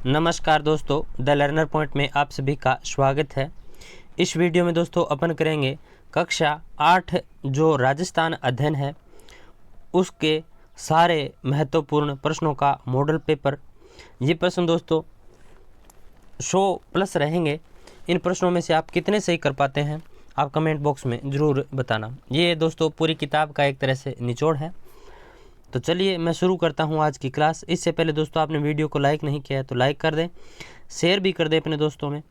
नमस्कार दोस्तों, the learner point में आप सभी का स्वागत है। इस वीडियो में दोस्तों अपन करेंगे कक्षा 8 जो राजस्थान अध्ययन है उसके सारे महत्वपूर्ण प्रश्नों का मॉडल पेपर। ये प्रश्न दोस्तों 100+ रहेंगे। इन प्रश्नों में से आप कितने सही कर पाते हैं आप कमेंट बॉक्स में ज़रूर बताना। ये दोस्तों पूरी किताब का एक तरह से निचोड़ है। तो चलिए मैं शुरू करता हूँ आज की क्लास। इससे पहले दोस्तों आपने वीडियो को लाइक नहीं किया है तो लाइक कर दें, शेयर भी कर दें अपने दोस्तों में।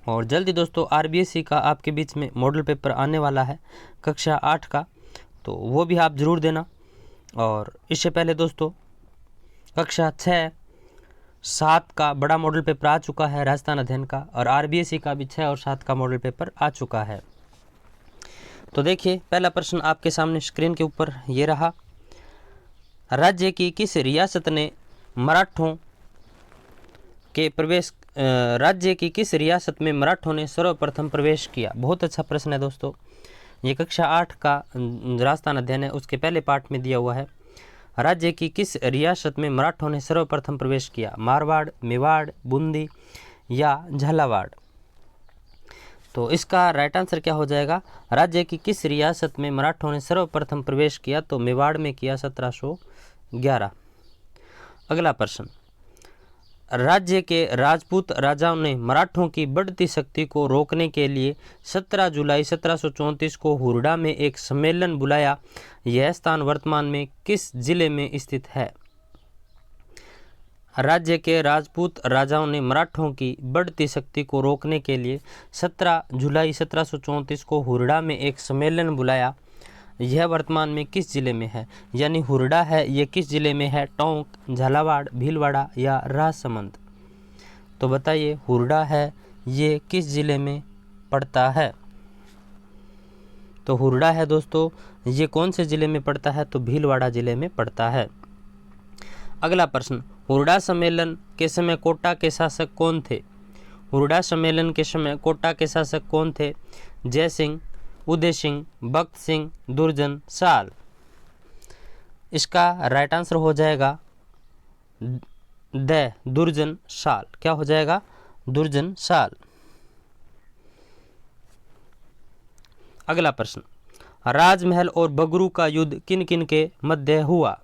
और जल्दी दोस्तों RBSC का आपके बीच में मॉडल पेपर आने वाला है कक्षा 8 का, तो वो भी आप ज़रूर देना। और इससे पहले दोस्तों कक्षा 6, 7 का बड़ा मॉडल पेपर आ चुका है राजस्थान अध्ययन का, और RBSC का भी 6 और 7 का मॉडल पेपर आ चुका है। तो देखिए पहला प्रश्न आपके सामने स्क्रीन के ऊपर ये रहा। राज्य की किस रियासत ने मराठों में मराठों ने सर्वप्रथम प्रवेश किया? बहुत अच्छा प्रश्न है दोस्तों। ये कक्षा 8 का राजस्थान अध्ययन है, उसके पहले पार्ट में दिया हुआ है। राज्य की किस रियासत में मराठों ने सर्वप्रथम प्रवेश किया? मारवाड़, मेवाड़, बूंदी या झालावाड़? तो इसका राइट आंसर क्या हो जाएगा? राज्य की किस रियासत में मराठों ने सर्वप्रथम प्रवेश किया? तो मेवाड़ में किया 1711। अगला प्रश्न, राज्य के राजपूत राजाओं ने मराठों की बढ़ती शक्ति को रोकने के लिए 17 जुलाई 1734 को हुरडा में एक सम्मेलन बुलाया। यह स्थान वर्तमान में किस जिले में स्थित है? राज्य के राजपूत राजाओं ने मराठों की बढ़ती शक्ति को रोकने के लिए 17 जुलाई 1734 को हुरडा में एक सम्मेलन बुलाया। यह वर्तमान में किस जिले में है? यानी हुरडा है, ये किस जिले में है? टोंक, झालावाड़, भीलवाड़ा या राजसमंद? तो बताइए हुरडा है, ये किस जिले में पड़ता है? तो हुरडा है दोस्तों, ये कौन से जिले में पड़ता है? तो भीलवाड़ा जिले में पड़ता है। अगला प्रश्न, हुरडा सम्मेलन के समय कोटा के शासक कौन थे? हुरडा सम्मेलन के समय कोटा के शासक कौन थे? जय सिंह, उदय सिंह, भक्त सिंह, दुर्जन साल? इसका राइट आंसर हो जाएगा दुर्जन साल। क्या हो जाएगा? दुर्जन साल। अगला प्रश्न, राजमहल और बगरू का युद्ध किन किन के मध्य हुआ?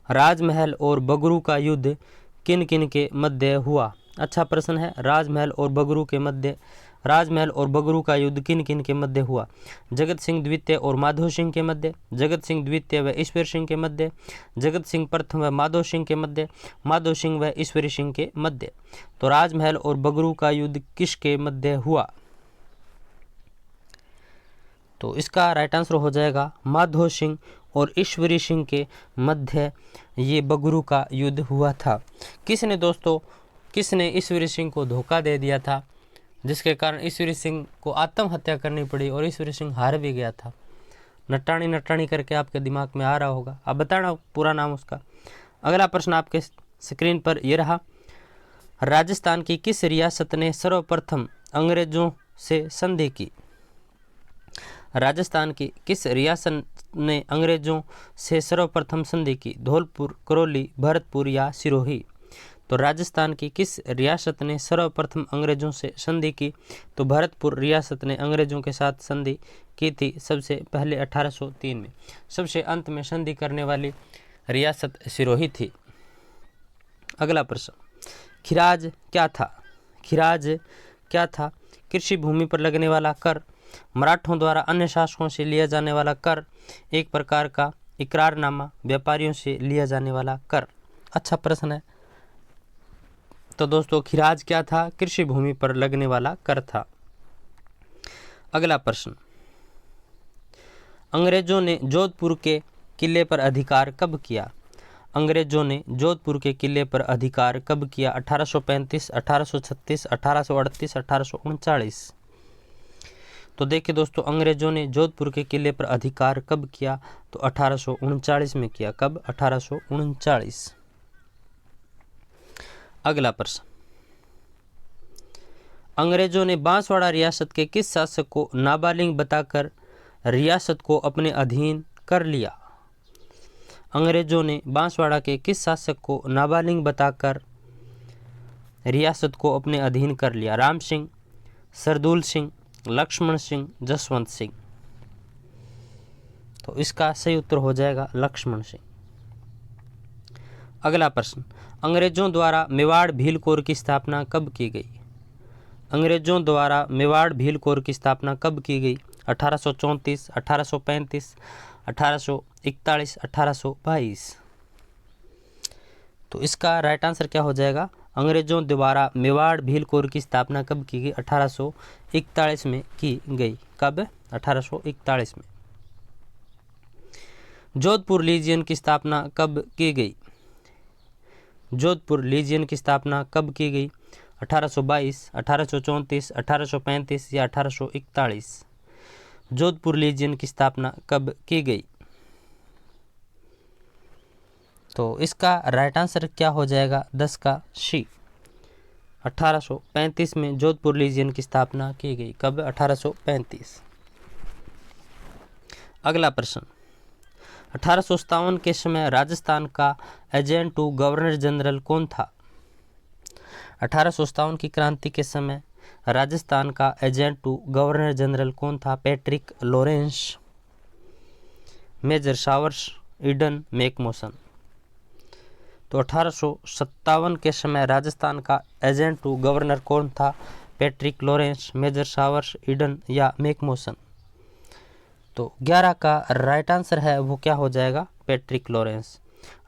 राजमहल और बगरू का युद्ध किन किन के मध्य हुआ? अच्छा प्रश्न है। राजमहल और बगरू का युद्ध किन किन के मध्य हुआ? जगत सिंह द्वितीय और माधो सिंह के मध्य, जगत सिंह द्वितीय व ईश्वर सिंह के मध्य, जगत सिंह प्रथम व माधो सिंह के मध्य, माधो सिंह व ईश्वरी सिंह के मध्य। तो राजमहल और बगरू का युद्ध किसके मध्य हुआ? तो इसका राइट आंसर हो जाएगा माधो सिंह और ईश्वरी सिंह के मध्य ये बगरू का युद्ध हुआ था। किसने ईश्वरी सिंह को धोखा दे दिया था, जिसके कारण ईश्वरी सिंह को आत्महत्या करनी पड़ी और ईश्वरी सिंह हार भी गया था। नटानी करके आपके दिमाग में आ रहा होगा, आप बताना पूरा नाम उसका। अगला प्रश्न आपके स्क्रीन पर ये रहा। राजस्थान की किस रियासत ने सर्वप्रथम अंग्रेजों से संधि की? राजस्थान की किस रियासत ने अंग्रेजों से सर्वप्रथम संधि की? धौलपुर, करौली, भरतपुर या सिरोही? तो राजस्थान की किस रियासत ने सर्वप्रथम अंग्रेजों से संधि की? तो भरतपुर रियासत ने अंग्रेजों के साथ संधि की थी सबसे पहले 1803 में। सबसे अंत में संधि करने वाली रियासत सिरोही थी। अगला प्रश्न, खिराज क्या था? कृषि भूमि पर लगने वाला कर, मराठों द्वारा अन्य शासकों से लिया जाने वाला कर, एक प्रकार का इकरारनामा, व्यापारियों से लिया जाने वाला कर? अच्छा प्रश्न है। तो दोस्तों खिराज क्या था? कृषि भूमि पर लगने वाला कर था। अगला प्रश्न, अंग्रेजों ने जोधपुर के किले पर अधिकार कब किया? अंग्रेजों ने जोधपुर के किले पर अधिकार कब किया? 1835, 1836, 1838, 1839? तो देखिए दोस्तों अंग्रेजों ने जोधपुर के किले पर अधिकार कब किया? तो 1839 में किया। कब? 1839। अगला प्रश्न, अंग्रेजों ने बांसवाड़ा रियासत के किस शासक को नाबालिग बताकर रियासत को अपने अधीन कर लिया? अंग्रेजों ने बांसवाड़ा के किस शासक को नाबालिग बताकर रियासत को अपने अधीन कर लिया? राम सिंह, सरदूल सिंह, लक्ष्मण सिंह, जसवंत सिंह। तो इसका सही उत्तर हो जाएगा लक्ष्मण सिंह। अगला प्रश्न, अंग्रेजों द्वारा मेवाड़ भील कोर की स्थापना कब की गई? अंग्रेजों द्वारा मेवाड़ भील कोर की स्थापना कब की गई? 1834, 1835, 1841, 1822। तो इसका राइट आंसर क्या हो जाएगा? अंग्रेजों द्वारा मेवाड़ भील कोर की स्थापना कब की गई? 1841 में की गई। कब? 1841 में। जोधपुर लीजियन की स्थापना कब की गई? जोधपुर लीजियन की स्थापना कब की गई? 1822, 1834, 1835 या 1841? जोधपुर लीजियन की स्थापना कब की गई? तो इसका राइट आंसर क्या हो जाएगा? 10 का सी। 1835 में जोधपुर लीजियन की स्थापना की गई। कब? 1835। अगला प्रश्न, 1857 के समय राजस्थान का एजेंट टू गवर्नर जनरल कौन था? 1857 की क्रांति के समय राजस्थान का एजेंट टू गवर्नर जनरल कौन था? Patrick Lawrence, major showers, Eden मैकमोसन। तो 1857 के समय राजस्थान का एजेंट टू गवर्नर कौन था? Patrick Lawrence, major showers, Eden या मैकमोसन। तो 11 का राइट आंसर है वो क्या हो जाएगा? Patrick Lawrence.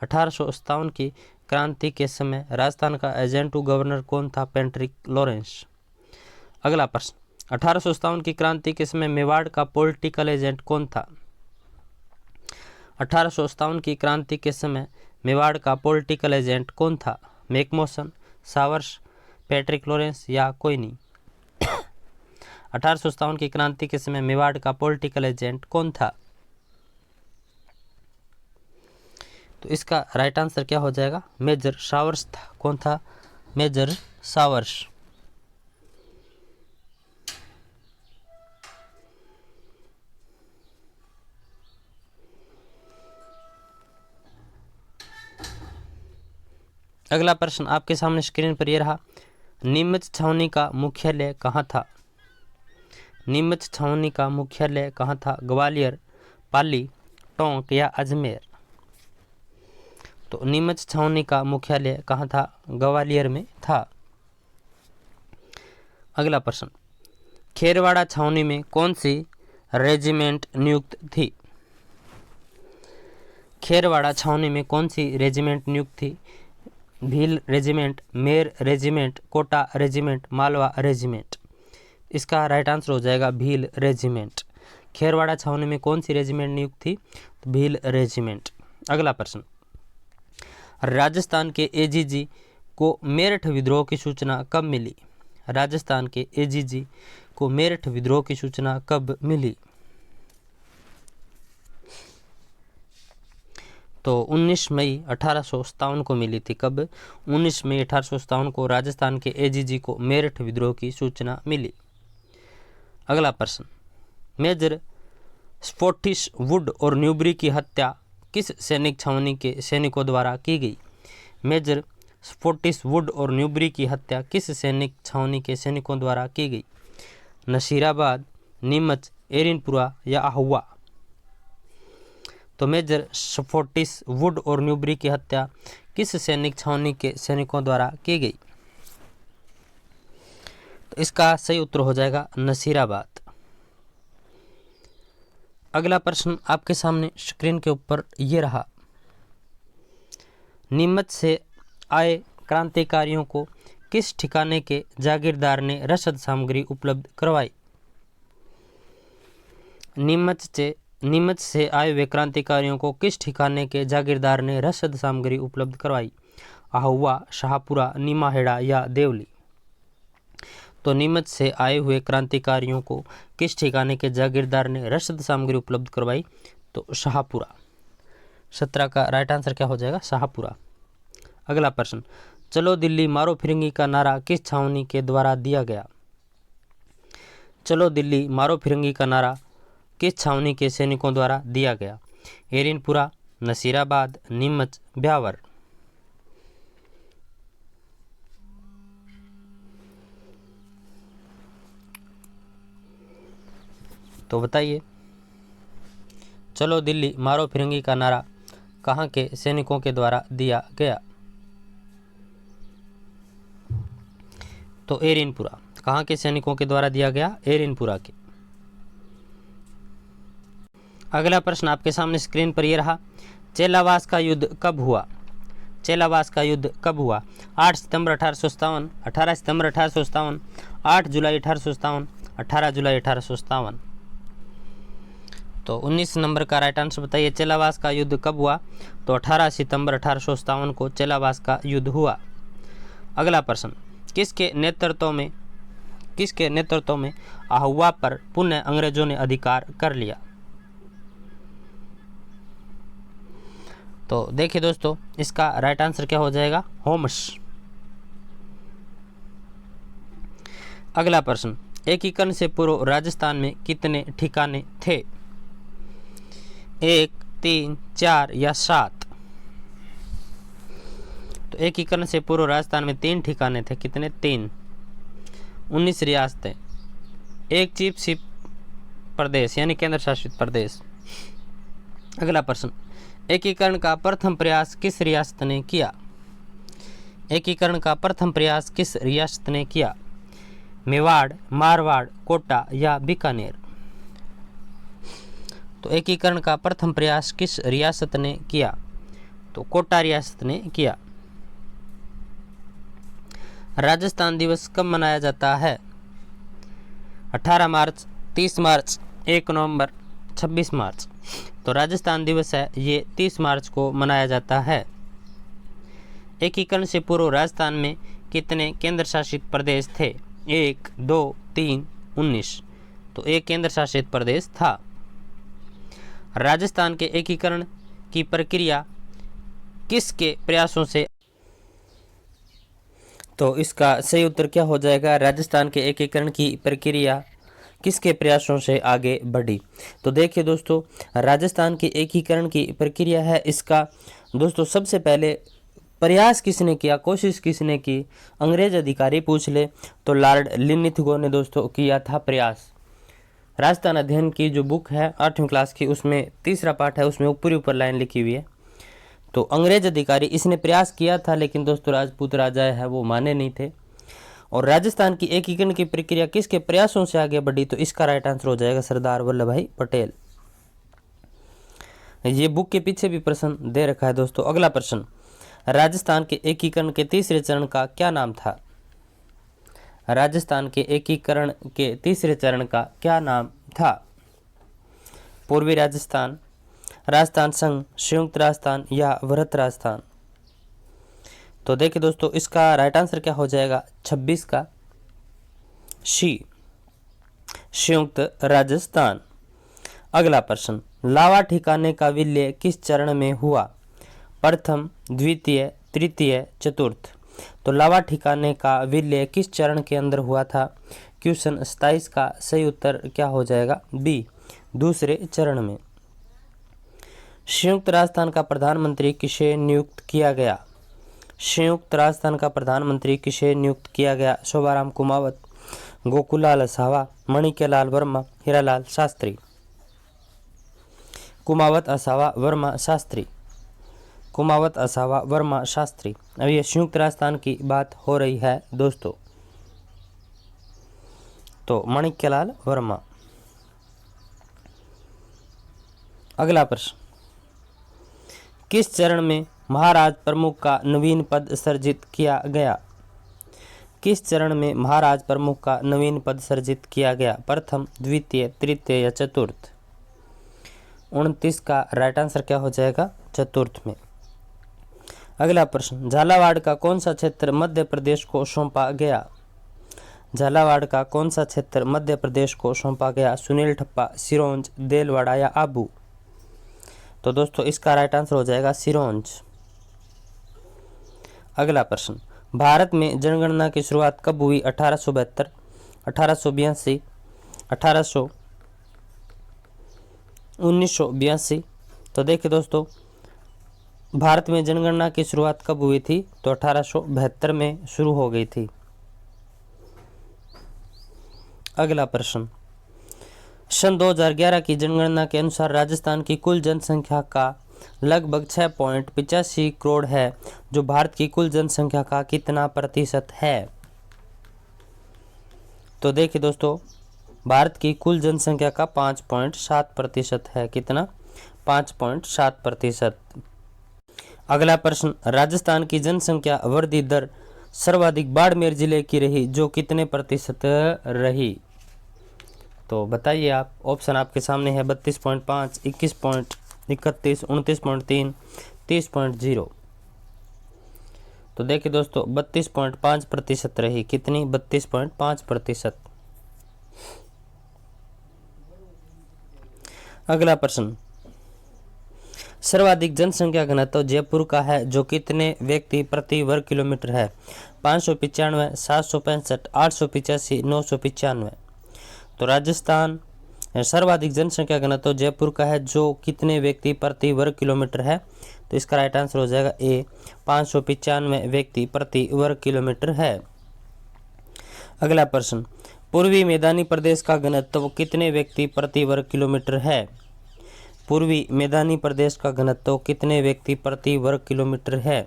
1857 की क्रांति के समय राजस्थान का एजेंट टू गवर्नर कौन था? Patrick Lawrence. अगला प्रश्न, 1857 की क्रांति के समय मेवाड़ का पॉलिटिकल एजेंट कौन था? 1857 की क्रांति के समय मेवाड़ का पॉलिटिकल एजेंट कौन था? मैकमोसन, सावर्स, पैट्रिक लॉरेंस या कोई नहीं? 1857 की क्रांति के समय मेवाड़ का पॉलिटिकल एजेंट कौन था? तो इसका राइट आंसर क्या हो जाएगा? मेजर सावर्स था। कौन था? Major Sawers. अगला प्रश्न आपके सामने स्क्रीन पर यह रहा, नीमच छावनी का मुख्यालय कहाँ था? नीमच छावनी का मुख्यालय कहाँ था? ग्वालियर, पाली, टोंक या अजमेर? तो नीमच छावनी का मुख्यालय कहाँ था? ग्वालियर में था। अगला प्रश्न, खेरवाड़ा छावनी में कौन सी रेजिमेंट नियुक्त थी? खेरवाड़ा छावनी में कौन सी रेजिमेंट नियुक्त थी? Bhil regiment, Mer regiment, Kota regiment, Malwa regiment? इसका राइट आंसर हो जाएगा भील रेजिमेंट। खेरवाड़ा छावनी में कौन सी रेजिमेंट नियुक्त थी? तो भील रेजिमेंट। अगला प्रश्न, राजस्थान के एजीजी को मेरठ विद्रोह की सूचना कब मिली? राजस्थान के एजीजी को मेरठ विद्रोह की सूचना कब मिली? तो 19 मई 1857 को मिली थी। कब? 19 मई 1857 को राजस्थान के एजीजी को मेरठ विद्रोह की सूचना मिली। अगला प्रश्न, मेजर स्पोर्टिस वुड और न्यूबरी की हत्या किस सैनिक छावनी के सैनिकों द्वारा की गई? मेजर स्पोर्टिस वुड और न्यूबरी की हत्या किस सैनिक छावनी के सैनिकों द्वारा की गई? नसीराबाद, नीमच, एरिनपुरा या आहुआ? तो मेजर स्पोर्टिस वुड और न्यूबरी की हत्या किस सैनिक छावनी के सैनिकों द्वारा की गई? तो इसका सही उत्तर हो जाएगा नसीराबाद। अगला प्रश्न आपके सामने स्क्रीन के ऊपर ये रहा, नीमच से आए क्रांतिकारियों को किस ठिकाने के जागीरदार ने रसद सामग्री उपलब्ध करवाई? नीमच से आए हुए क्रांतिकारियों को किस ठिकाने के जागीरदार ने रसद सामग्री उपलब्ध करवाई? आहुआ, शाहपुरा, नीमाहेड़ा या देवली? तो नीमच से आए हुए क्रांतिकारियों को किस ठिकाने के जागीरदार ने रसद सामग्री उपलब्ध करवाई? तो शाहपुरा। 17 का राइट आंसर क्या हो जाएगा? शाहपुरा। अगला प्रश्न, चलो दिल्ली मारो फिरंगी का नारा किस छावनी के द्वारा दिया गया? चलो दिल्ली मारो फिरंगी का नारा किस छावनी के सैनिकों द्वारा दिया गया? एरिनपुरा, नसीराबाद, नीमच, ब्यावर? तो बताइए। चलो दिल्ली मारो फिरंगी का नारा कहाँ के सैनिकों के द्वारा दिया गया? तो एरिनपुरा। कहाँ के सैनिकों के द्वारा दिया गया? एरिनपुरा के। अगला प्रश्न आपके सामने स्क्रीन पर ये रहा, चेलावास का युद्ध कब हुआ? चेलावास का युद्ध कब हुआ? 8 सितंबर 1857, 18 सितंबर 1857, 8 जुलाई 1857, 18 जुलाई 1857। तो 19 नंबर का राइट आंसर बताइए। चेलावास का युद्ध कब हुआ? तो 18 सितंबर 1857 को चेलावास का युद्ध हुआ। अगला प्रश्न, किसके नेतृत्व में आहुआ पर पुनः अंग्रेजों ने अधिकार कर लिया? तो देखिए दोस्तों, इसका राइट आंसर क्या हो जाएगा? होम्स। अगला प्रश्न, एकीकरण से पूर्व राजस्थान में कितने ठिकाने थे? 1, 3, 4 या 7? तो एकीकरण से पूर्व राजस्थान में 3 ठिकाने थे। कितने? 3। 19 रियासतें, एक चीफ शिप प्रदेश यानी केंद्र शासित प्रदेश। अगला प्रश्न, एकीकरण का प्रथम प्रयास किस रियासत ने किया? एकीकरण का प्रथम प्रयास किस रियासत ने किया? मेवाड़, मारवाड़, कोटा या बीकानेर? तो एकीकरण का प्रथम प्रयास किस रियासत ने किया? तो कोटा रियासत ने किया। राजस्थान दिवस कब मनाया जाता है? 18 मार्च, 30 मार्च, 1 नवंबर, 26 मार्च। तो राजस्थान दिवस है ये 30 मार्च को मनाया जाता है। एकीकरण से पूर्व राजस्थान में कितने केंद्र शासित प्रदेश थे? 1, 2, 3, 19। तो एक केंद्र शासित प्रदेश था। राजस्थान के एकीकरण की प्रक्रिया किसके प्रयासों से? तो इसका सही उत्तर क्या हो जाएगा? राजस्थान के एकीकरण की प्रक्रिया किसके प्रयासों से आगे बढ़ी? तो देखिए दोस्तों, राजस्थान के एकीकरण की प्रक्रिया है इसका दोस्तों सबसे पहले प्रयास किसने किया, कोशिश किसने की? अंग्रेज अधिकारी पूछ ले तो लॉर्ड लिनिथगो ने दोस्तों किया था प्रयास। राजस्थान अध्ययन की जो बुक है 8वीं क्लास की, उसमें तीसरा पाठ है, उसमें ऊपर लाइन लिखी हुई है। तो अंग्रेज अधिकारी इसने प्रयास किया था, लेकिन दोस्तों राजपूत राजा है वो माने नहीं थे। और राजस्थान की एकीकरण की प्रक्रिया किसके प्रयासों से आगे बढ़ी? तो इसका राइट आंसर हो जाएगा सरदार वल्लभ भाई पटेल। ये बुक के पीछे भी प्रश्न दे रखा है दोस्तों। अगला प्रश्न, राजस्थान के एकीकरण के तीसरे चरण का क्या नाम था? राजस्थान के एकीकरण के तीसरे चरण का क्या नाम था? पूर्वी राजस्थान, राजस्थान संघ, संयुक्त राजस्थान या वृहत राजस्थान? तो देखिए दोस्तों, इसका राइट आंसर क्या हो जाएगा? 26 का सी, संयुक्त राजस्थान। अगला प्रश्न, लावा ठिकाने का विलय किस चरण में हुआ? प्रथम, द्वितीय, तृतीय, चतुर्थ? तो लावा ठिकाने का विलय किस चरण के अंदर हुआ था? क्वेश्चन 27 का सही उत्तर क्या हो जाएगा? बी, दूसरे चरण में। संयुक्त राजस्थान का प्रधानमंत्री किसे नियुक्त किया गया? संयुक्त राजस्थान का प्रधानमंत्री किसे नियुक्त किया गया? शोभाराम कुमावत, गोकुलाल असावा, माणिक्यलाल वर्मा, हीरालाल शास्त्री? कुमावत, असावा, वर्मा, शास्त्री। कुमावत, असावा, वर्मा, शास्त्री। अब ये संयुक्त राजस्थान की बात हो रही है दोस्तों, तो माणिक्यलाल वर्मा। अगला प्रश्न, किस चरण में महाराज प्रमुख का नवीन पद सृजित किया गया? किस चरण में महाराज प्रमुख का नवीन पद सृजित किया गया? प्रथम, द्वितीय, तृतीय या चतुर्थ? 29 का राइट आंसर क्या हो जाएगा? चतुर्थ में। अगला प्रश्न, झालावाड़ का कौन सा क्षेत्र मध्य प्रदेश को सौंपा गया? झालावाड़ का कौन सा क्षेत्र मध्य प्रदेश को सौंपा गया? सुनील ठप्पा, सिरोंज, देलवाड़ा या आबू? तो दोस्तों इसका राइट आंसर हो जाएगा सिरोंज। अगला प्रश्न, भारत में जनगणना की शुरुआत कब हुई? 1872, 1882, 1982? तो देखिए दोस्तों, भारत में जनगणना की शुरुआत कब हुई थी? तो 1872 में शुरू हो गई थी। अगला प्रश्न, सन 2011 की जनगणना के अनुसार राजस्थान की कुल जनसंख्या का लगभग 6.85 करोड़ है, जो भारत की कुल जनसंख्या का कितना प्रतिशत है? तो देखिए दोस्तों, भारत की कुल जनसंख्या का 5.7% है। कितना? 5.7%। अगला प्रश्न, राजस्थान की जनसंख्या वृद्धि दर सर्वाधिक बाड़मेर जिले की रही, जो कितने प्रतिशत रही? तो बताइए आप। ऑप्शन आपके सामने है 32.5, 21.31, 29.3, 30.0। तो देखिए दोस्तों, 32.5% रही। कितनी? 32.5%। अगला प्रश्न, सर्वाधिक जनसंख्या घनत्व जयपुर का है, जो कितने व्यक्ति प्रति वर्ग किलोमीटर है? 595, 765, 885, 995। तो राजस्थान सर्वाधिक जनसंख्या घनत्व जयपुर का है, जो कितने व्यक्ति प्रति वर्ग किलोमीटर है? तो इसका राइट आंसर हो जाएगा ए, 595 व्यक्ति प्रति वर्ग किलोमीटर है। अगला प्रश्न, पूर्वी मैदानी प्रदेश का घनत्व कितने व्यक्ति प्रति वर्ग किलोमीटर है? पूर्वी मैदानी प्रदेश का घनत्व कितने व्यक्ति प्रति वर्ग किलोमीटर है?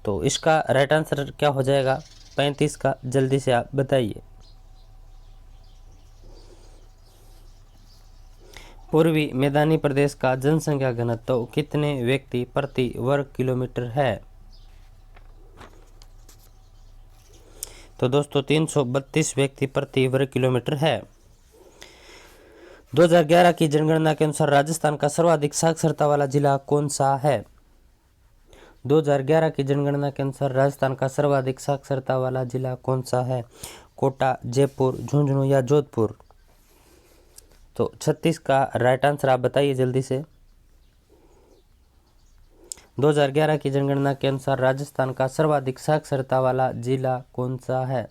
तो इसका राइट आंसर क्या हो जाएगा? 35 का। जल्दी से आप बताइए। पूर्वी मैदानी प्रदेश का जनसंख्या घनत्व कितने व्यक्ति प्रति वर्ग किलोमीटर है? तो दोस्तों 332 व्यक्ति प्रति वर्ग किलोमीटर है। 2011 की जनगणना के अनुसार राजस्थान का सर्वाधिक साक्षरता वाला जिला कौन सा है? 2011 की जनगणना के अनुसार राजस्थान का सर्वाधिक साक्षरता वाला जिला कौन सा है? कोटा, जयपुर, झुंझुनू या जोधपुर? तो 36 का राइट आंसर आप बताइए जल्दी से। 2011 की जनगणना के अनुसार राजस्थान का सर्वाधिक साक्षरता वाला जिला कौन सा है?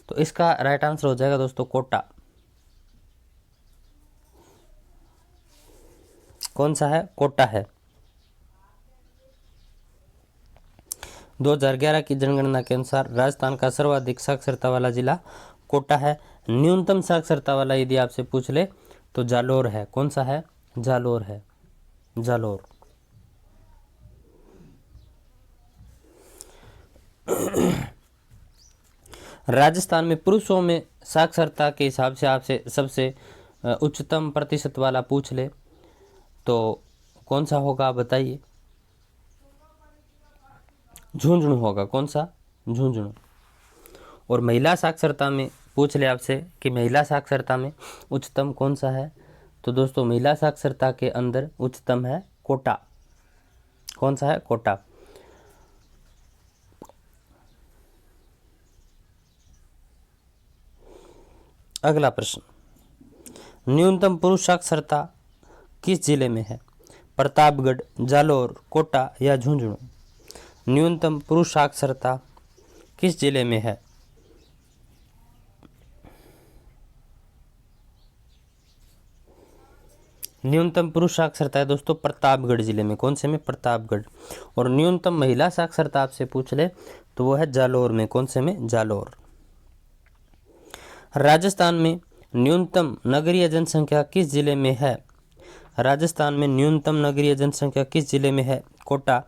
तो इसका राइट आंसर हो जाएगा दोस्तों कोटा। कौन सा है? कोटा है। 2011 की जनगणना के अनुसार राजस्थान का सर्वाधिक साक्षरता वाला जिला कोटा है। न्यूनतम साक्षरता वाला यदि आपसे पूछ ले तो जालोर है। कौन सा है? जालोर है। जालोर। राजस्थान में पुरुषों में साक्षरता के हिसाब से आपसे सबसे उच्चतम प्रतिशत वाला पूछ ले तो कौन सा होगा आप बताइए। झुंझुनू होगा। कौन सा? झुंझुनू। और महिला साक्षरता में पूछ ले आपसे कि महिला साक्षरता में उच्चतम कौन सा है, तो दोस्तों महिला साक्षरता के अंदर उच्चतम है कोटा। कौन सा है? कोटा। अगला प्रश्न, न्यूनतम पुरुष साक्षरता किस जिले में है? प्रतापगढ़, जालोर, कोटा या झुंझुनू? न्यूनतम पुरुष साक्षरता किस जिले में है? न्यूनतम पुरुष साक्षरता है दोस्तों प्रतापगढ़ जिले में। कौन से में? प्रतापगढ़। और न्यूनतम महिला साक्षरता आपसे पूछ ले तो वो है जालोर में। कौन से में? जालोर। राजस्थान में न्यूनतम नगरीय जनसंख्या किस जिले में है? राजस्थान में न्यूनतम नगरीय जनसंख्या किस जिले में है? कोटा,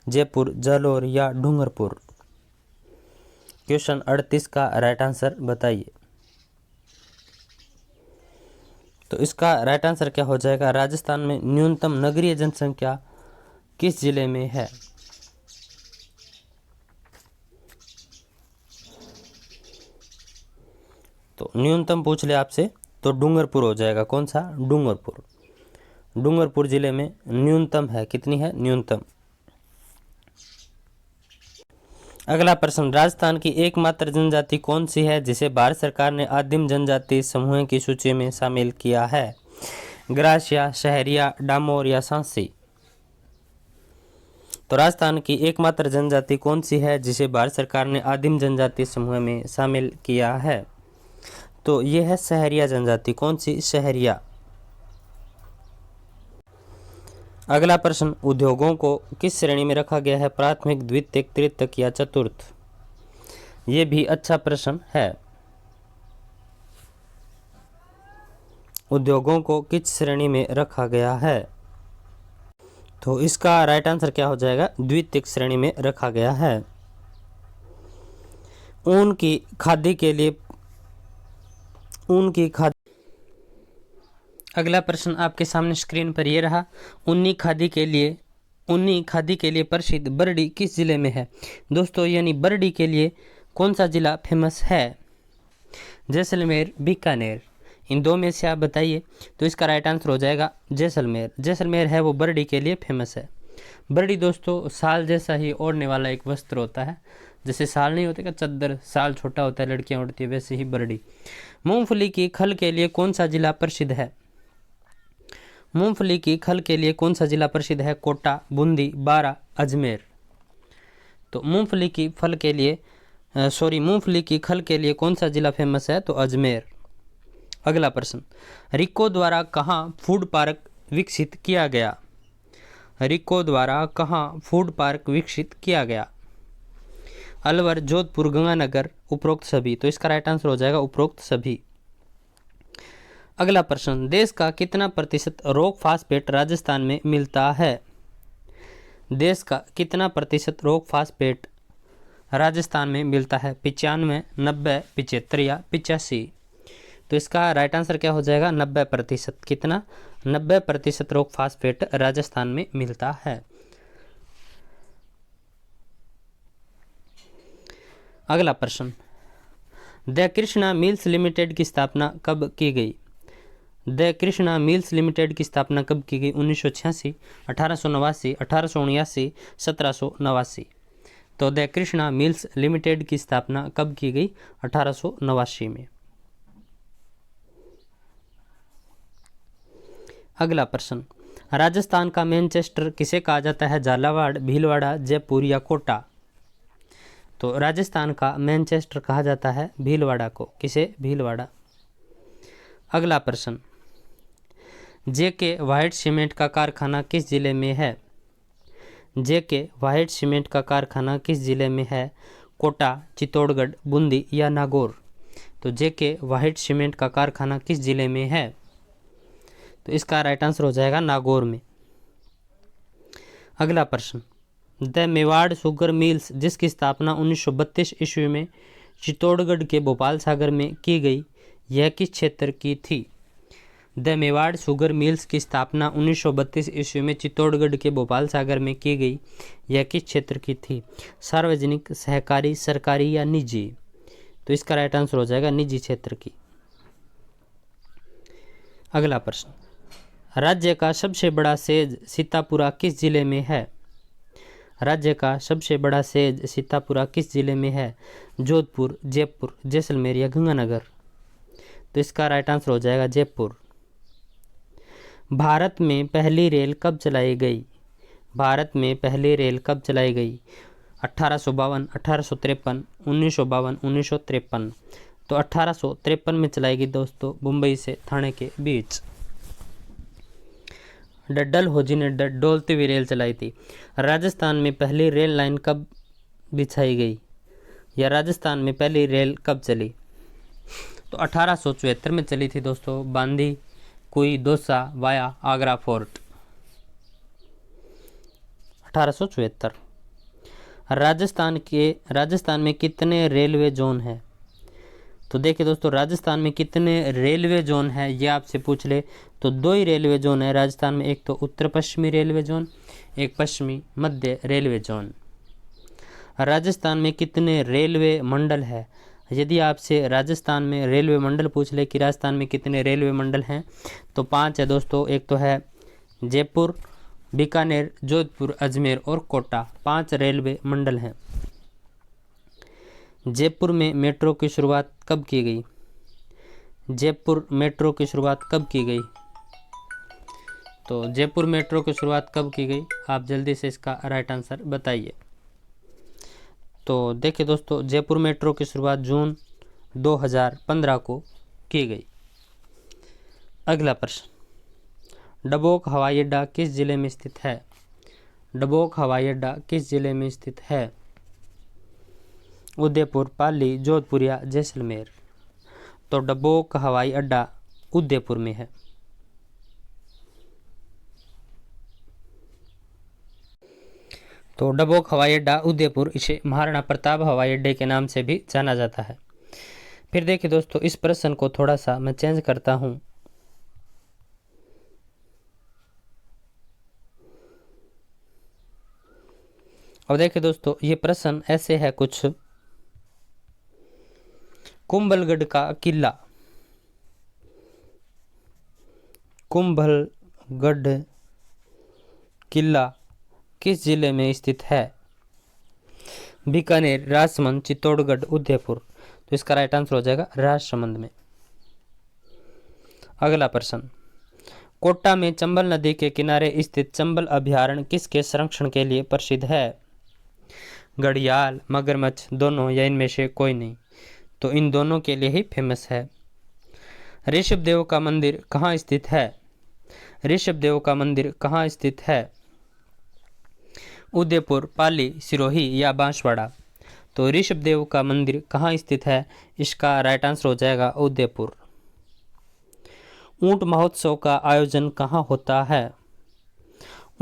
जयपुर, जालोर या डूंगरपुर? क्वेश्चन 38 का राइट आंसर बताइए। तो इसका राइट आंसर क्या हो जाएगा? राजस्थान में न्यूनतम नगरीय जनसंख्या किस जिले में है? तो न्यूनतम पूछ ले आपसे तो डूंगरपुर हो जाएगा। कौन सा? डूंगरपुर। डूंगरपुर जिले में न्यूनतम है। कितनी है? न्यूनतम। अगला प्रश्न, राजस्थान की एकमात्र जनजाति कौन सी है जिसे भारत सरकार ने आदिम जनजाति समूह की सूची में शामिल किया है? ग्रासिया, शहरिया, डामोर या सांसी? तो राजस्थान की एकमात्र जनजाति कौन सी है जिसे भारत सरकार ने आदिम जनजाति समूह में शामिल किया है? तो ये है शहरिया जनजाति। कौन सी? शहरिया। अगला प्रश्न, उद्योगों को किस श्रेणी में रखा गया है? प्राथमिक, द्वितीयक, तृतीयक या चतुर्थ? ये भी अच्छा प्रश्न है। उद्योगों को किस श्रेणी में रखा गया है? तो इसका राइट आंसर क्या हो जाएगा? द्वितीयक श्रेणी में रखा गया है। ऊन की खादी के लिए अगला प्रश्न आपके सामने स्क्रीन पर ये रहा। ऊनी खादी के लिए प्रसिद्ध बरडी किस जिले में है? दोस्तों यानी बरडी के लिए कौन सा जिला फेमस है? जैसलमेर, बीकानेर, इन दो में से आप बताइए। तो इसका राइट आंसर हो जाएगा जैसलमेर। जैसलमेर है वो बरडी के लिए फेमस है। बरडी दोस्तों साल जैसा ही ओढ़ने वाला एक वस्त्र होता है। जैसे साल नहीं होते का चद्दर, साल छोटा होता है लड़कियां ओढ़ती है, वैसे ही बरडी। मूंगफली की खल के लिए कौन सा जिला प्रसिद्ध है? मूंगफली की खल के लिए कौन सा जिला प्रसिद्ध है? कोटा, बूंदी, बारा, अजमेर। तो मूंगफली की खल के लिए कौन सा जिला फेमस है? तो अजमेर। अगला प्रश्न, रिको द्वारा कहाँ फूड पार्क विकसित किया गया? रिको द्वारा कहाँ फूड पार्क विकसित किया गया? अलवर, जोधपुर, गंगानगर, उपरोक्त सभी। तो इसका राइट आंसर हो जाएगा उपरोक्त सभी। अगला प्रश्न, देश का कितना प्रतिशत रॉक फास्फेट राजस्थान में मिलता है? देश का कितना प्रतिशत रॉक फास्फेट राजस्थान में मिलता है? 95, 90, 75 या 85? तो इसका राइट आंसर क्या हो जाएगा? 90%। कितना? 90% रॉक फास्फेट राजस्थान में मिलता है। अगला प्रश्न, द कृष्णा मिल्स लिमिटेड की स्थापना कब की गई? द कृष्णा मिल्स लिमिटेड की स्थापना कब की गई? 1986, 1889, 1879, 1789। तो द कृष्णा मिल्स लिमिटेड की स्थापना कब की गई? 1889 में। अगला प्रश्न, राजस्थान का मैनचेस्टर किसे कहा जाता है? झालावाड़, भीलवाड़ा, जयपुर या कोटा? तो राजस्थान का मैनचेस्टर कहा जाता है भीलवाड़ा को। किसे? भीलवाड़ा। अगला प्रश्न, जेके व्हाइट सीमेंट का कारखाना किस जिले में है? जेके व्हाइट सीमेंट का कारखाना किस जिले में है? कोटा, चित्तौड़गढ़, बूंदी या नागौर? तो जेके व्हाइट सीमेंट का कारखाना किस जिले में है? तो इसका राइट आंसर हो जाएगा नागौर में। अगला प्रश्न, द मेवाड़ शुगर मिल्स जिसकी स्थापना 1932 ईस्वी में चित्तौड़गढ़ के भोपाल सागर में की गई, यह किस क्षेत्र की थी? द मेवाड़ शुगर मिल्स की स्थापना 1932 ईस्वी में चित्तौड़गढ़ के भोपाल सागर में की गई, यह किस क्षेत्र की थी? सार्वजनिक, सहकारी, सरकारी या निजी? तो इसका राइट आंसर हो जाएगा निजी क्षेत्र की। अगला प्रश्न, राज्य का सबसे बड़ा सेज सीतापुरा किस जिले में है? राज्य का सबसे बड़ा सेज सीतापुरा किस जिले में है? जोधपुर, जयपुर, जैसलमेर या गंगानगर? तो इसका राइट आंसर हो जाएगा जयपुर। भारत में पहली रेल कब चलाई गई? भारत में पहली रेल कब चलाई गई? 1852, 1853, 1952, 1953? तो 1853 में चलाई गई दोस्तों, मुंबई से थाने के बीच। डलहौजी ने डोलती हुई रेल चलाई थी। राजस्थान में पहली रेल लाइन कब बिछाई गई, या राजस्थान में पहली रेल कब चली? तो 1874 में चली थी दोस्तों, बांदी कुई दौसा वाया आगरा फोर्ट। 1874। राजस्थान में कितने रेलवे जोन है? तो देखिए दोस्तों, राजस्थान में कितने रेलवे जोन है ये आपसे पूछ ले तो 2 ही रेलवे जोन है राजस्थान में। एक तो उत्तर पश्चिमी रेलवे जोन, एक पश्चिमी मध्य रेलवे जोन। राजस्थान में कितने रेलवे मंडल है? यदि आपसे राजस्थान में रेलवे मंडल पूछ ले कि राजस्थान में कितने रेलवे मंडल हैं, तो 5 है दोस्तों। एक तो है जयपुर, बीकानेर, जोधपुर, अजमेर और कोटा। 5 रेलवे मंडल हैं। जयपुर में मेट्रो की शुरुआत कब की गई? जयपुर मेट्रो की शुरुआत कब की गई? तो जयपुर मेट्रो की शुरुआत कब की गई? आप जल्दी से इसका राइट आंसर बताइए। तो देखिए दोस्तों, जयपुर मेट्रो की शुरुआत जून 2015 को की गई। अगला प्रश्न, डबोक हवाई अड्डा किस जिले में स्थित है? डबोक हवाई अड्डा किस जिले में स्थित है? उदयपुर, पाली, जोधपुर या जैसलमेर। तो डबोक हवाई अड्डा उदयपुर में है। तो डबोक हवाई अड्डा उदयपुर, इसे महाराणा प्रताप हवाई अड्डे के नाम से भी जाना जाता है। फिर देखिए दोस्तों, इस प्रश्न को थोड़ा सा मैं चेंज करता हूं। और देखिए दोस्तों, ये प्रश्न ऐसे है कुछ। कुंभलगढ़ का किला, कुंभलगढ़ किला किस जिले में स्थित है? बीकानेर, राजसमंद, चित्तौड़गढ़, उदयपुर। तो इसका राइट आंसर हो जाएगा राजसमंद में। अगला प्रश्न, कोटा में चंबल नदी के किनारे स्थित चंबल अभयारण्य किसके संरक्षण के लिए प्रसिद्ध है? घड़ियाल, मगरमच्छ, दोनों या इनमें से कोई नहीं? तो इन दोनों के लिए ही फेमस है। ऋषभदेव का मंदिर कहाँ स्थित है? ऋषभदेव का मंदिर कहाँ स्थित है? उदयपुर, पाली, सिरोही या बांसवाड़ा? तो ऋषभदेव का मंदिर कहाँ स्थित है? इसका राइट आंसर हो जाएगा उदयपुर। ऊंट महोत्सव का आयोजन कहाँ होता है?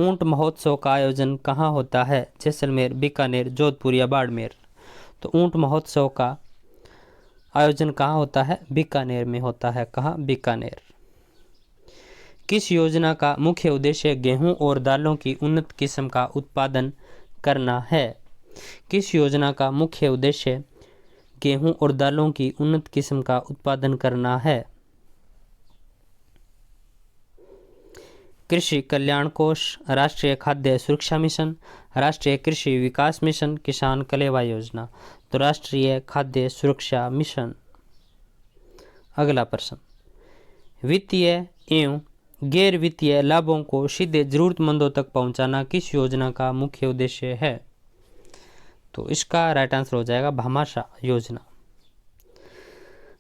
ऊंट महोत्सव का आयोजन कहाँ होता है? जैसलमेर, बीकानेर, जोधपुर या बाड़मेर? तो ऊंट महोत्सव का आयोजन कहाँ होता है? बीकानेर में होता है। कहाँ? बीकानेर। किस योजना का मुख्य उद्देश्य गेहूं और दालों की उन्नत किस्म का उत्पादन करना है? किस योजना का मुख्य उद्देश्य गेहूं और दालों की उन्नत किस्म का उत्पादन करना है? कृषि कल्याण कोष, राष्ट्रीय खाद्य सुरक्षा मिशन, राष्ट्रीय कृषि विकास मिशन, किसान कलेवा योजना? तो राष्ट्रीय खाद्य सुरक्षा मिशन। अगला प्रश्न, वित्तीय एवं गैर वित्तीय लाभों को सीधे जरूरतमंदों तक पहुंचाना किस योजना का मुख्य उद्देश्य है? तो इसका राइट आंसर हो जाएगा भामाशाह योजना।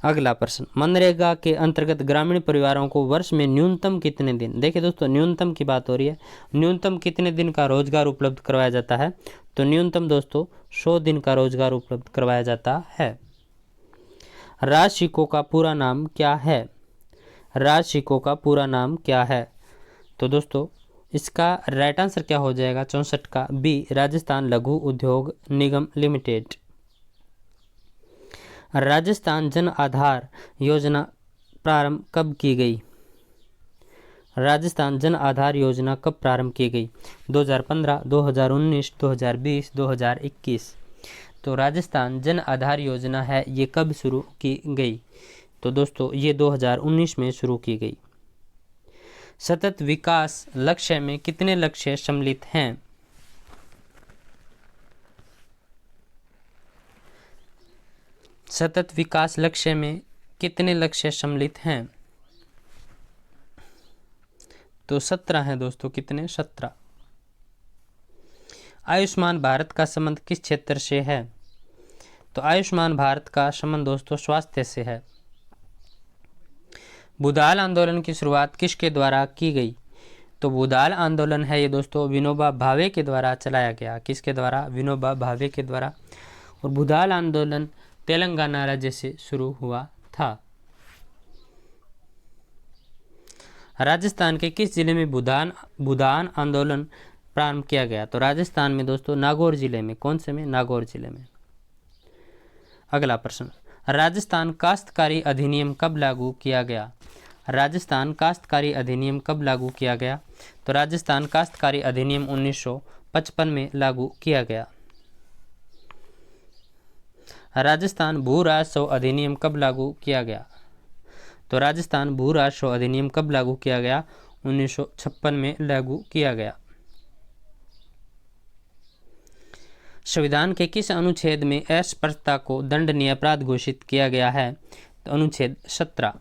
अगला प्रश्न, मनरेगा के अंतर्गत ग्रामीण परिवारों को वर्ष में न्यूनतम कितने दिन, देखिए दोस्तों न्यूनतम की बात हो रही है, न्यूनतम कितने दिन का रोजगार उपलब्ध करवाया जाता है? तो न्यूनतम दोस्तों 100 दिन का रोजगार उपलब्ध करवाया जाता है। राजशिको का पूरा नाम क्या है? राजशिको का पूरा नाम क्या है? तो दोस्तों इसका राइट आंसर क्या हो जाएगा 64 का बी, राजस्थान लघु उद्योग निगम लिमिटेड। राजस्थान जन आधार योजना प्रारंभ कब की गई? राजस्थान जन आधार योजना कब प्रारंभ की गई? 2015, 2019, 2020, 2021? तो राजस्थान जन आधार योजना है ये कब शुरू की गई? तो दोस्तों ये 2019 में शुरू की गई। सतत विकास लक्ष्य में कितने लक्ष्य सम्मिलित हैं? सतत विकास लक्ष्य में कितने लक्ष्य सम्मिलित हैं? तो 17 हैं दोस्तों। कितने? 17। आयुष्मान भारत का संबंध किस क्षेत्र से है? तो आयुष्मान भारत का संबंध दोस्तों स्वास्थ्य से है। बुधाल आंदोलन की शुरुआत किसके द्वारा की गई? तो बुधाल आंदोलन है ये दोस्तों विनोबा भावे के द्वारा चलाया गया। किसके द्वारा? विनोबा भावे के द्वारा। और बुधाल आंदोलन तेलंगाना राज्य से शुरू हुआ था। राजस्थान के किस जिले में बुधान आंदोलन प्रारंभ किया गया? तो राजस्थान में दोस्तों नागौर जिले में। कौन से में? नागौर जिले में। अगला प्रश्न, राजस्थान काश्तकारी अधिनियम कब लागू किया गया? राजस्थान काश्तकारी अधिनियम कब लागू किया गया? तो राजस्थान काश्तकारी अधिनियम 1955 में लागू किया गया। राजस्थान भू राजस्व अधिनियम कब लागू किया गया? तो राजस्थान भू राजस्व अधिनियम कब लागू किया गया? 1956 में लागू किया गया। संविधान के किस अनुच्छेद में अस्पृश्यता को दंडनीय अपराध घोषित किया गया है? तो अनुच्छेद 17।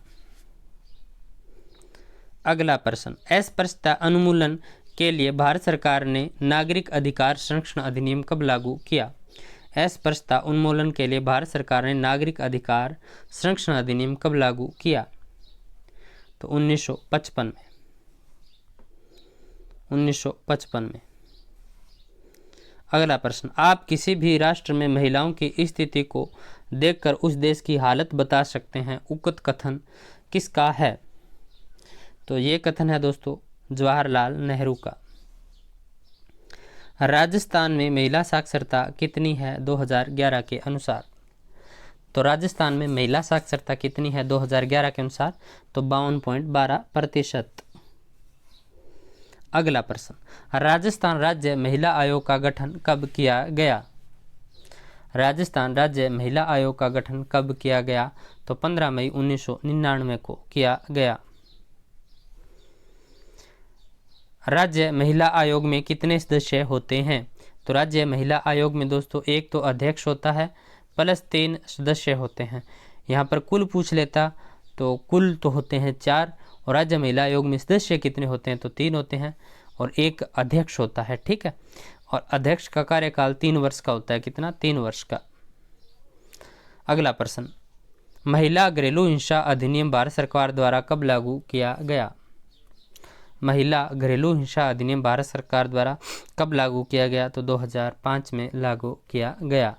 अगला प्रश्न, अस्पृश्यता उन्मूलन के लिए भारत सरकार ने नागरिक अधिकार संरक्षण अधिनियम कब लागू किया? अस्पृश्यता उन्मूलन के लिए भारत सरकार ने नागरिक अधिकार संरक्षण अधिनियम कब लागू किया? तो 1955 में। 1955 में। अगला प्रश्न, आप किसी भी राष्ट्र में महिलाओं की स्थिति को देखकर उस देश की हालत बता सकते हैं। उक्त कथन किसका है? तो ये कथन है दोस्तों जवाहरलाल नेहरू का। राजस्थान में महिला साक्षरता कितनी है 2011 के अनुसार? तो राजस्थान में महिला साक्षरता कितनी है 2011 के अनुसार? तो 52.12%। अगला प्रश्न, राजस्थान राज्य महिला आयोग का गठन कब किया गया? राजस्थान राज्य महिला आयोग का गठन कब किया गया? तो 15 मई 1999 को किया गया। राज्य महिला आयोग में कितने सदस्य होते हैं? तो राज्य महिला आयोग में दोस्तों एक तो अध्यक्ष होता है प्लस 3 सदस्य होते हैं। यहाँ पर कुल पूछ लेता तो कुल तो होते हैं 4, और राज्य महिला आयोग में सदस्य कितने होते हैं? तो 3 होते हैं और एक अध्यक्ष होता है। ठीक है, और अध्यक्ष का कार्यकाल 3 वर्ष का होता है। कितना? 3 वर्ष का। अगला प्रश्न, महिला घरेलू हिंसा अधिनियम भारत सरकार द्वारा कब लागू किया गया? महिला घरेलू हिंसा अधिनियम भारत सरकार द्वारा कब लागू किया गया? तो 2005 में लागू किया गया।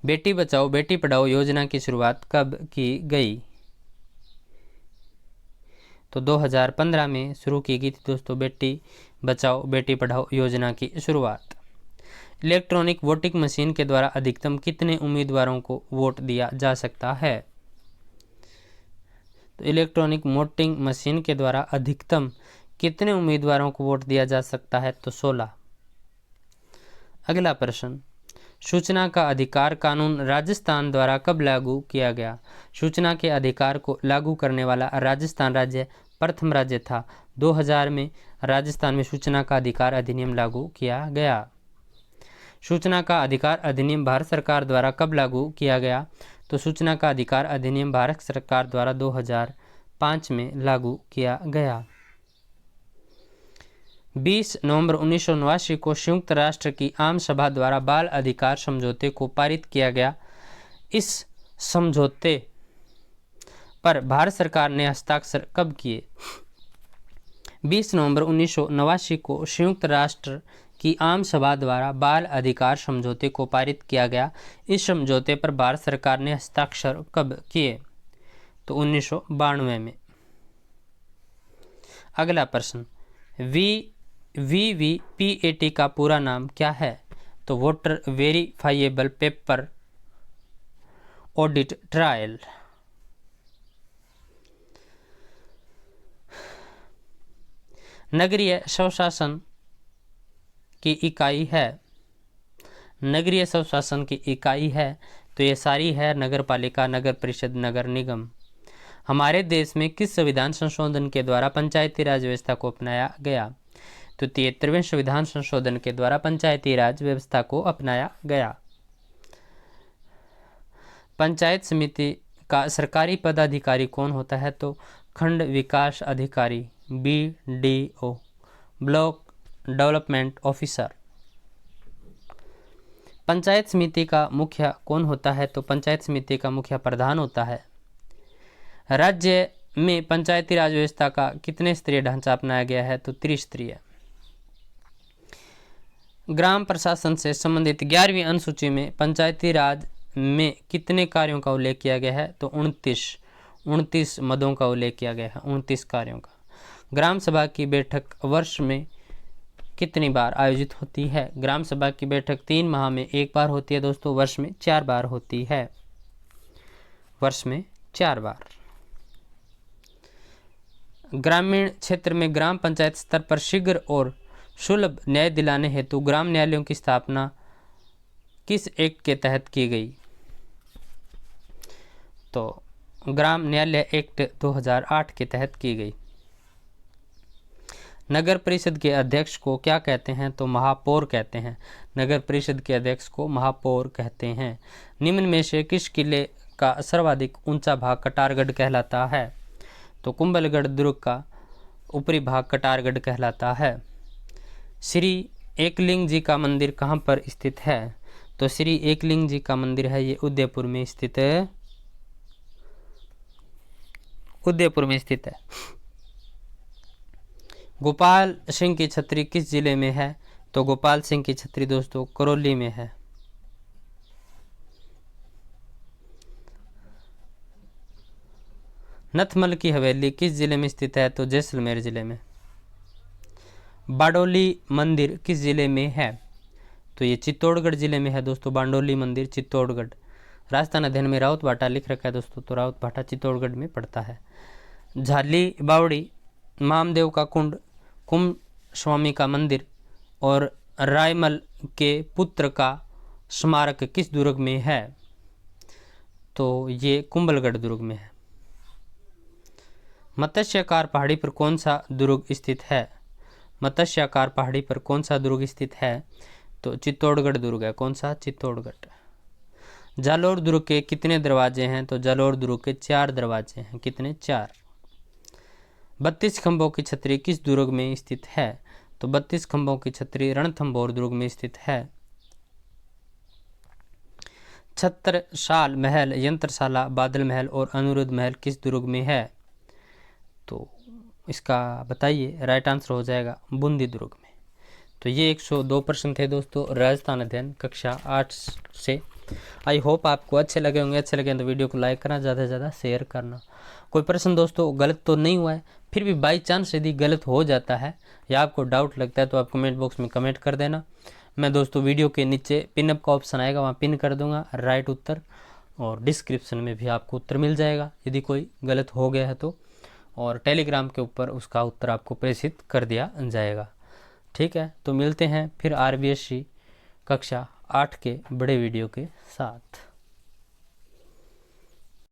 बेटी बचाओ बेटी पढ़ाओ योजना की शुरुआत कब की गई? तो 2015 में शुरू की गई थी दोस्तों बेटी बचाओ बेटी पढ़ाओ योजना की शुरुआत। इलेक्ट्रॉनिक वोटिंग मशीन के द्वारा अधिकतम कितने उम्मीदवारों को वोट दिया जा सकता है? तो इलेक्ट्रॉनिक वोटिंग मशीन के द्वारा अधिकतम कितने उम्मीदवारों को वोट दिया जा सकता है? तो 16। अगला प्रश्न, सूचना का अधिकार कानून राजस्थान द्वारा कब लागू किया गया? सूचना के अधिकार को लागू करने वाला राजस्थान राज्य प्रथम राज्य था। 2000 में राजस्थान में सूचना का अधिकार अधिनियम लागू किया गया। सूचना का अधिकार अधिनियम भारत सरकार द्वारा कब लागू किया गया? तो सूचना का अधिकार अधिनियम भारत सरकार द्वारा 2005 में लागू किया गया। 20 नवंबर 1989 को संयुक्त राष्ट्र की आम सभा द्वारा बाल अधिकार समझौते को पारित किया गया। इस समझौते पर भारत सरकार ने हस्ताक्षर कब किए? 20 नवंबर 1989 को संयुक्त राष्ट्र की आम सभा द्वारा बाल अधिकार समझौते को पारित किया गया। इस समझौते पर भारत सरकार ने हस्ताक्षर कब किए? तो 1992 में। अगला प्रश्न, VVPAT का पूरा नाम क्या है? तो voter verifiable paper audit trial. नगरीय स्वशासन की इकाई है। नगरीय स्वशासन की इकाई है तो ये सारी है नगर पालिका, नगर परिषद, नगर निगम। हमारे देश में किस संविधान संशोधन के द्वारा पंचायती राज व्यवस्था को अपनाया गया? तो 73वें संविधान संशोधन के द्वारा पंचायती राज व्यवस्था को अपनाया गया। पंचायत समिति का सरकारी पदाधिकारी कौन होता है? तो खंड विकास अधिकारी, BDO, block development officer. Panchayat समिति का मुखिया कौन होता है? तो पंचायत समिति का मुखिया प्रधान होता है। राज्य में पंचायती राज व्यवस्था का कितने स्तरीय ढांचा अपनाया गया है? तो त्रिस्तरीय। ग्राम प्रशासन से संबंधित 11वीं अनुसूची में पंचायती राज में कितने कार्यों का उल्लेख किया गया है? तो 29 मदों का उल्लेख किया गया है, 29 कार्यों का। ग्राम सभा की बैठक वर्ष में कितनी बार आयोजित होती है? ग्राम सभा की बैठक 3 माह में 1 बार होती है दोस्तों, वर्ष में 4 बार होती है, वर्ष में 4 बार। ग्रामीण क्षेत्र में ग्राम पंचायत स्तर पर शीघ्र और सुलभ न्याय दिलाने हेतु ग्राम न्यायालयों की स्थापना किस एक्ट के तहत की गई? तो ग्राम न्यायालय एक्ट 2008 के तहत की गई। नगर परिषद के अध्यक्ष को क्या कहते हैं? तो महापौर कहते हैं। नगर परिषद के अध्यक्ष को महापौर कहते हैं। निम्न में से किस किले का सर्वाधिक ऊंचा भाग कटारगढ़ कहलाता है? तो कुंभलगढ़ दुर्ग का ऊपरी भाग कटारगढ़ कहलाता है। श्री एकलिंग जी का मंदिर कहाँ पर स्थित है? तो श्री एकलिंग जी का मंदिर है ये उदयपुर में स्थित है, उदयपुर में स्थित है। गोपाल सिंह की छतरी किस जिले में है? तो गोपाल सिंह की छतरी दोस्तों करौली में है। नथमल की हवेली किस जिले में स्थित है? तो जैसलमेर जिले में। बाडोली मंदिर किस जिले में है? तो ये चित्तौड़गढ़ जिले में है दोस्तों, बाडोली मंदिर चित्तौड़गढ़। राजस्थान अध्ययन में राउत भाटा लिख रखा है दोस्तों, तो राउत भाटा चित्तौड़गढ़ में पड़ता है। झाली बावड़ी, मामदेव का कुंड, कुंभ स्वामी का मंदिर और रायमल के पुत्र का स्मारक किस दुर्ग में है? तो ये कुंभलगढ़ दुर्ग में है। मत्स्यकार पहाड़ी पर कौन सा दुर्ग स्थित है? मत्स्यकार पहाड़ी पर कौन सा दुर्ग स्थित है? तो चित्तौड़गढ़ दुर्ग है। कौन सा? चित्तौड़गढ़। जालोर दुर्ग के कितने दरवाजे हैं? तो जालोर दुर्ग के 4 दरवाजे हैं। कितने? 4। 32 खंभों की छतरी किस दुर्ग में स्थित है? तो 32 खंभों की छतरी रणथंभौर दुर्ग में स्थित है। छत्रसाल महल, यंत्रशाला, बादल महल और अनुरुद्ध महल किस दुर्ग में है? तो इसका बताइए, राइट आंसर हो जाएगा बूंदी दुर्ग में। तो ये 102 प्रश्न थे दोस्तों राजस्थान अध्ययन कक्षा 8 से। आई होप आपको अच्छे लगे होंगे। अच्छे लगे तो वीडियो को लाइक करना, ज़्यादा से ज़्यादा शेयर करना। कोई प्रश्न दोस्तों गलत तो नहीं हुआ है, फिर भी बाई चांस यदि गलत हो जाता है या आपको डाउट लगता है तो आप कमेंट बॉक्स में कमेंट कर देना। मैं दोस्तों वीडियो के नीचे पिनअप का ऑप्शन आएगा, वहाँ पिन कर दूंगा राइट उत्तर, और डिस्क्रिप्शन में भी आपको उत्तर मिल जाएगा यदि कोई गलत हो गया है तो, और टेलीग्राम के ऊपर उसका उत्तर आपको प्रेषित कर दिया जाएगा। ठीक है, तो मिलते हैं फिर RBSC कक्षा 8 के बड़े वीडियो के साथ।